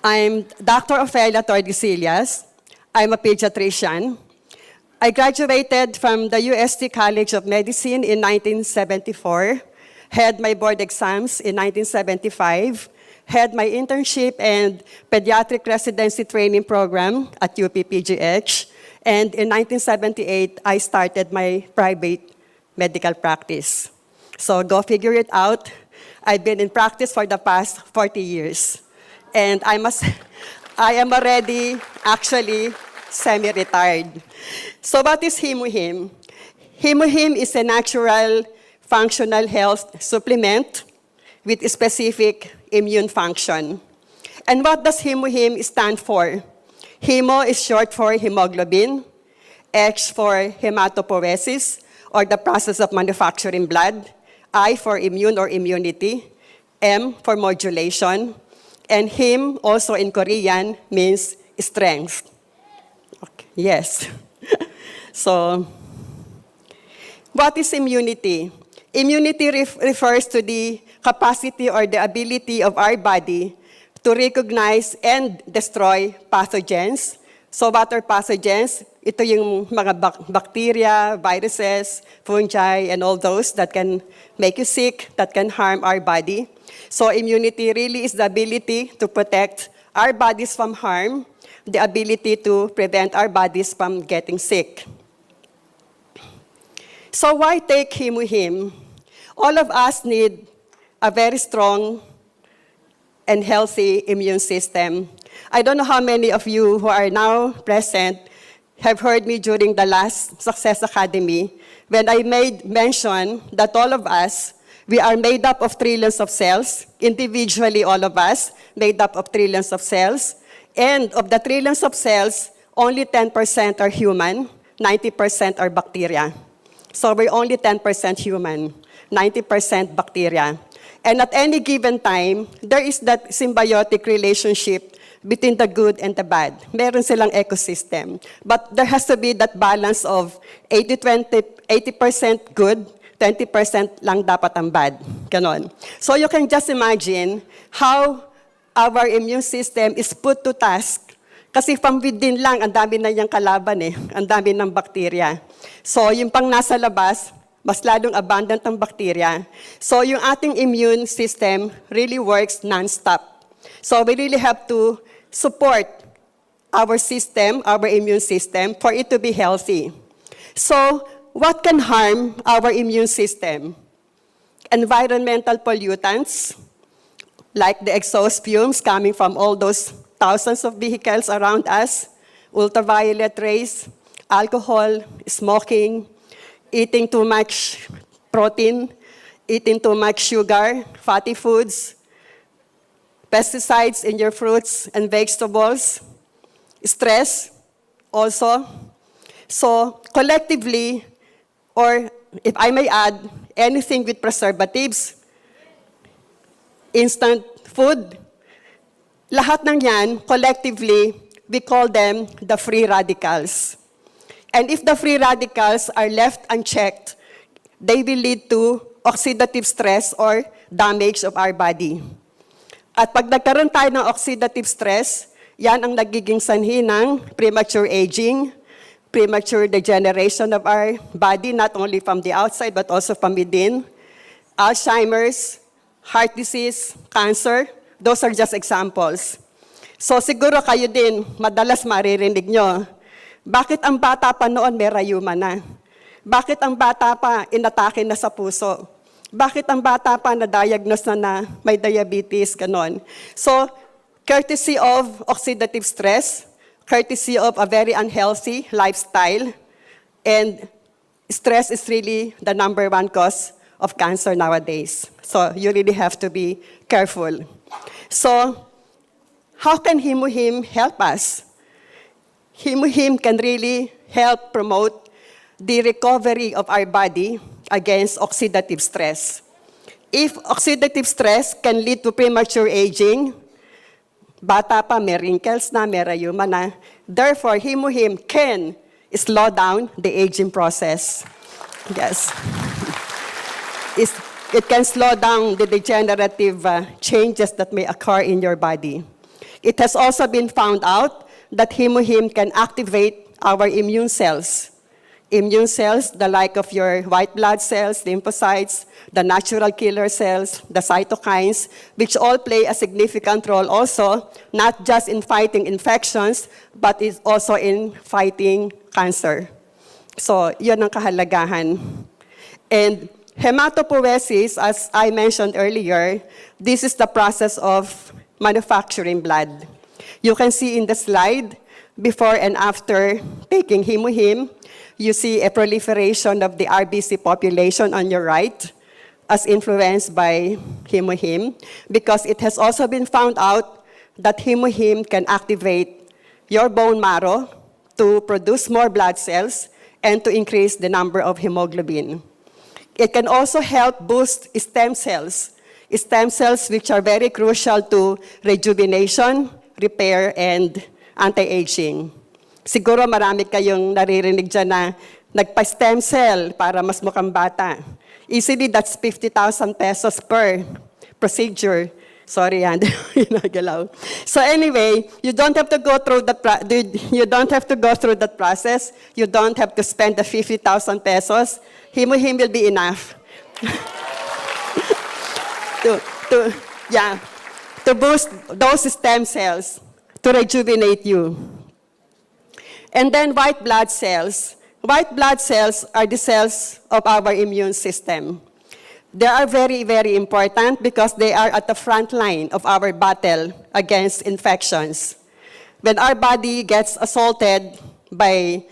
I'm Dr. Ofelia Tordesillas. I'm a pediatrician. I graduated from the UST College of Medicine in 1974, had my board exams in 1975, had my internship and pediatric residency training program at UPPGH, and in 1978, I started my private medical practice. So go figure it out. I've been in practice for the past 40 years. And I am already actually semi-retired. So what is Himuhim? Himuhim is a natural functional health supplement with a specific immune function. And what does Himuhim stand for? Hemo is short for hemoglobin, H for hematopoiesis, or the process of manufacturing blood, I for immune or immunity, M for modulation, and Him, also in Korean, means strength. Okay. Yes. So, what is immunity? Immunity refers to the capacity or the ability of our body to recognize and destroy pathogens. So what are pathogens? Ito yung mga bacteria, viruses, fungi, and all those that can make you sick, that can harm our body. So immunity really is the ability to protect our bodies from harm, the ability to prevent our bodies from getting sick. So why take Himuhim? All of us need a very strong and healthy immune system. I don't know how many of you who are now present have heard me during the last Success Academy when I made mention that all of us, we are made up of trillions of cells, individually all of us, made up of trillions of cells. And of the trillions of cells, only 10% are human, 90% are bacteria. So we're only 10% human, 90% bacteria. And at any given time, there is that symbiotic relationship between the good and the bad. Meron silang ecosystem. But there has to be that balance of 80% good, 20% lang dapat ang bad. Ganon. So you can just imagine how our immune system is put to task. Kasi from within lang, ang dami na niyang kalaban eh. Ang dami ng bacteria. So yung pang nasa labas, mas lalong abundant ang bacteria. So yung ating immune system really works non-stop. So we really have to support our system, our immune system, for it to be healthy. So what can harm our immune system? Environmental pollutants, like the exhaust fumes coming from all those thousands of vehicles around us, ultraviolet rays, alcohol, smoking, eating too much protein, eating too much sugar, fatty foods, pesticides in your fruits and vegetables, stress also. So collectively, or if I may add, anything with preservatives, instant food, lahat ng yan, collectively, we call them the free radicals. And if the free radicals are left unchecked, they will lead to oxidative stress or damage of our body. At pag nagkaroon tayo ng oxidative stress, yan ang nagiging sanhi ng premature aging, premature degeneration of our body, not only from the outside but also from within. Alzheimer's, heart disease, cancer, those are just examples. So siguro kayo din, madalas maririnig nyo, bakit ang bata pa noon may rayuma na? Bakit ang bata pa inatake na sa puso? Bakit ang bata pa na-diagnose na may diabetes, ganon? So, courtesy of oxidative stress, courtesy of a very unhealthy lifestyle, and stress is really the #1 cause of cancer nowadays. So, you really have to be careful. So, how can Himuhim help us? Himuhim can really help promote the recovery of our body against oxidative stress. If oxidative stress can lead to premature aging, bata pa, may wrinkles na, may rayuma na. Therefore, Himuhim can slow down the aging process. Yes. It can slow down the degenerative changes that may occur in your body. It has also been found out that Hemohim can activate our immune cells. Immune cells, the like of your white blood cells, lymphocytes, the natural killer cells, the cytokines, which all play a significant role also, not just in fighting infections, but is also in fighting cancer. So, yun ang kahalagahan. And hematopoiesis, as I mentioned earlier, this is the process of manufacturing blood. You can see in the slide, before and after taking Hemohim, you see a proliferation of the RBC population on your right, as influenced by Hemohim, because it has also been found out that Hemohim can activate your bone marrow to produce more blood cells and to increase the number of hemoglobin. It can also help boost stem cells which are very crucial to rejuvenation, repair, and anti-aging. Siguro marami kayong naririnig dyan na nagpa-stem cell para mas mukhang bata. Easily, that's 50,000 pesos per procedure. Sorry, hand. Ginagalaw. So anyway, you don't have to go through that process. You don't have to spend the 50,000 pesos. Hemohim will be enough. to boost those stem cells, to rejuvenate you. And then white blood cells. White blood cells are the cells of our immune system. They are very, very important because they are at the front line of our battle against infections. When our body gets assaulted by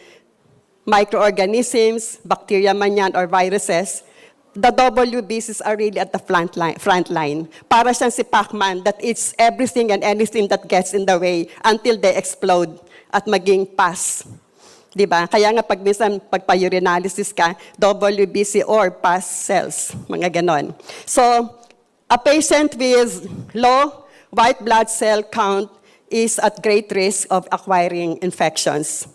microorganisms, bacteria man yan, or viruses, the WBCs are really at the front line. Para siyang si Pac-Man that eats everything and anything that gets in the way until they explode at maging pus. Diba? Kaya nga pag minsan pagpa-urinalysis ka, WBC or pus cells, mga ganon. So, a patient with low white blood cell count is at great risk of acquiring infections.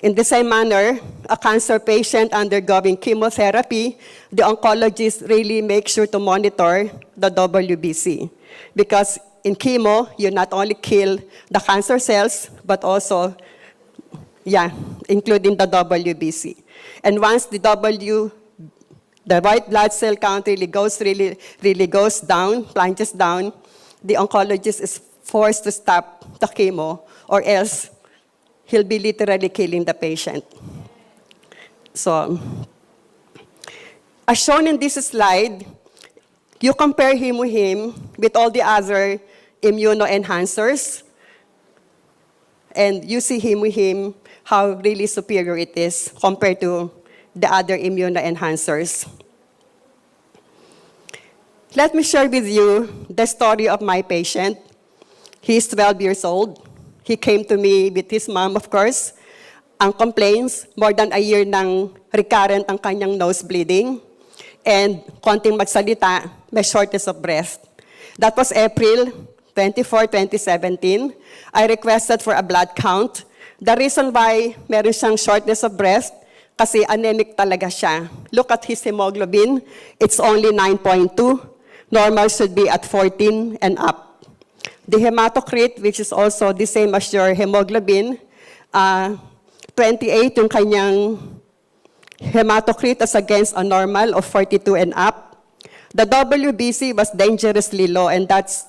In the same manner, a cancer patient undergoing chemotherapy, the oncologist really make sure to monitor the WBC. Because in chemo, you not only kill the cancer cells, but also, including the WBC. And once the white blood cell count really goes down, plunges down, the oncologist is forced to stop the chemo, or else he'll be literally killing the patient. So, as shown in this slide, you compare Hemohim with all the other immunoenhancers, and you see Hemohim, how really superior it is compared to the other immunoenhancers. Let me share with you the story of my patient. He's 12 years old. He came to me with his mom, of course. Ang complaints, more than a year nang recurrent ang kanyang nose bleeding, and konting magsalita, may shortness of breath. That was April 24, 2017. I requested for a blood count. The reason why meron siyang shortness of breath, kasi anemic talaga siya. Look at his hemoglobin. It's only 9.2. Normal should be at 14 and up. The hematocrit, which is also the same as your hemoglobin, 28 yung kanyang hematocrit as against a normal of 42 and up. The WBC was dangerously low, and that's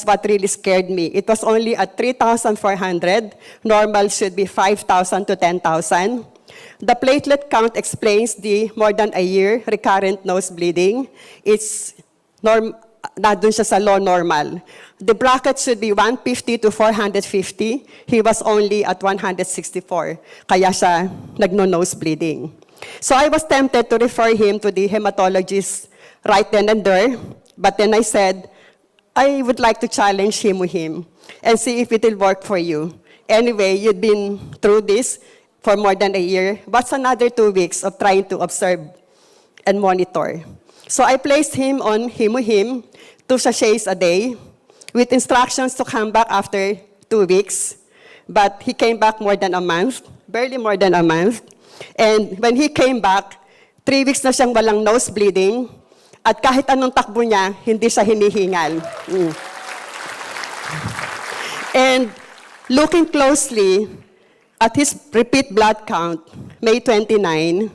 what really scared me. It was only at 3,400. Normal should be 5,000 to 10,000. The platelet count explains the more than a year recurrent nose bleeding. It's nandun siya sa low normal. The bracket should be 150 to 450. He was only at 164. Kaya siya nagno-nose bleeding. So I was tempted to refer him to the hematologist right then and there. But then I said, I would like to challenge him with him and see if it will work for you. Anyway, you've been through this for more than a year. What's another 2 weeks of trying to observe and monitor? So I placed him on Hemohim, 2 sachets a day, with instructions to come back after 2 weeks. But he came back more than a month, barely more than a month. And when he came back, 3 weeks na siyang walang nose bleeding, at kahit anong takbo niya, hindi siya hinihingal. And looking closely at his repeat blood count, May 29,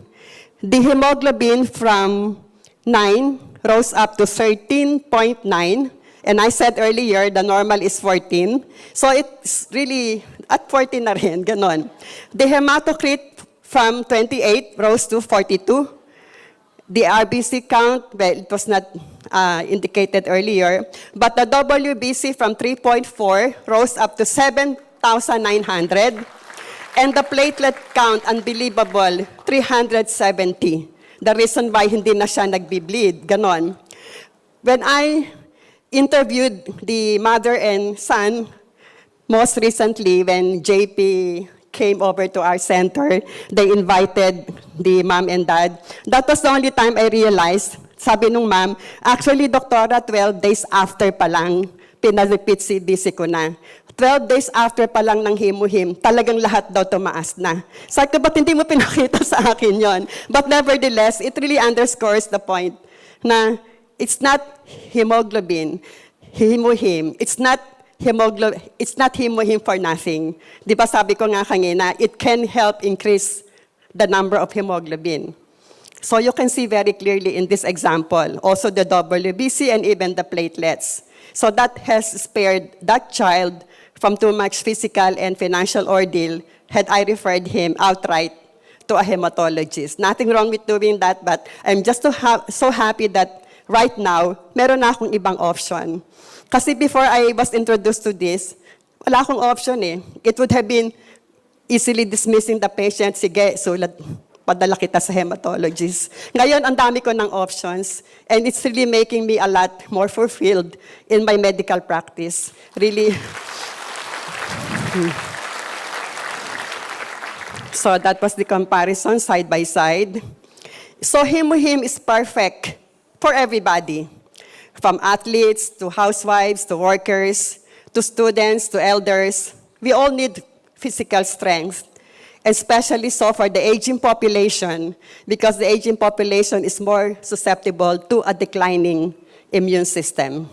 the hemoglobin from 9 rose up to 13.9. And I said earlier, the normal is 14. So it's really at 14 na rin, ganon. The hematocrit from 28 rose to 42. The RBC count, well, it was not indicated earlier, but the WBC from 3.4 rose up to 7,900. And the platelet count, unbelievable, 370. The reason why hindi na siya nagbi-bleed, ganon. When I interviewed the mother and son, most recently when JP came over to our center, they invited the mom and dad. That was the only time I realized, sabi nung mom, actually, doktora, 12 days after pa lang, pina-repeat CBC ko na. 12 days after pa lang ng himuhim, talagang lahat daw tumaas na. Sabi ko, ba't hindi mo pinakita sa akin yon? But nevertheless, it really underscores the point na it's not hemoglobin, himuhim. It's not himuhim for nothing. Di ba sabi ko nga kanina, it can help increase the number of hemoglobin. So you can see very clearly in this example, also the WBC and even the platelets. So that has spared that child from too much physical and financial ordeal had I referred him outright to a hematologist. Nothing wrong with doing that, but I'm just so happy that right now, meron na akong ibang option. Kasi before I was introduced to this, wala akong option eh. It would have been easily dismissing the patient, sige, sulat, padala kita sa hematologist. Ngayon, ang dami ko ng options, and it's really making me a lot more fulfilled in my medical practice. Really. So that was the comparison side by side. So himuhim is perfect for everybody, from athletes to housewives to workers to students to elders. We all need physical strength, especially so for the aging population, because the aging population is more susceptible to a declining immune system.